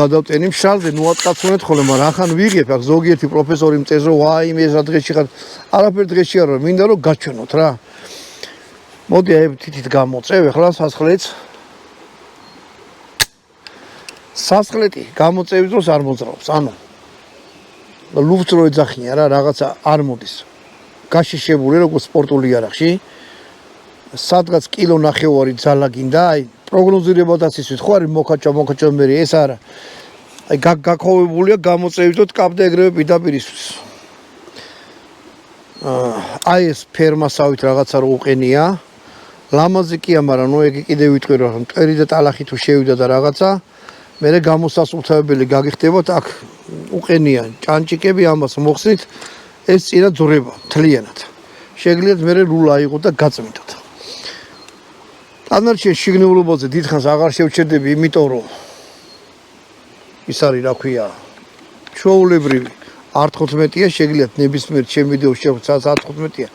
გადავტენი მშრალზე ნუატკაცუნეთ ხოლმე, მაგრამ ახან ვიღებ, აქ ზოგიერთი პროფესორი მწეს რომ ვაიმე ეს რა დღეში ხარ. არაფერ დღეში არ ვარ, მინდა რომ გაჩვენოთ რა. მოდი აი თითით გამოწევ ახლა სასხლეთს. სასხლეთი გამოწევის დროს არ მოძრაობს, ანუ ლუფტს რო ეძახიან რა, რაღაცა არ მოდის. გაშიშებული როგორც სპორტული იარაღში. სადღაც კილო ნახევარი ძალა გინდა, აი პროგნოზირებადაც ისვით ხო არის მოკაჭა მერი ეს არა. აი გაქოვებულია გამოწევით და ტკაპდა ეგრევე პირდაპირ ისვით. აი ეს ფერმასავით რაღაცა რო უყენია. ლამაზი კია, მაგრამ ნუ ეგ კიდე ვიტყვი რომ მტერი და ტალახი თუ შევიდა და რაღაცა მერე გამოსასწრაფებელი გაგიხდებათ აქ უყენია ჭანჭიკები ამას მოხსნით ეს წინა ძრება თლიანად. შეგიძლიათ მერე რულა აიღო და გაწმიდოთ. დანარჩენ შიგნეულობაზე დიდხანს აღარ შევჩერდები, იმიტომ რომ ის არის რა ქვია ჩვეულებრივი R15-ია, შეგიძლიათ ნებისმიერ ჩემ ვიდეოში შევცაც R15-ია.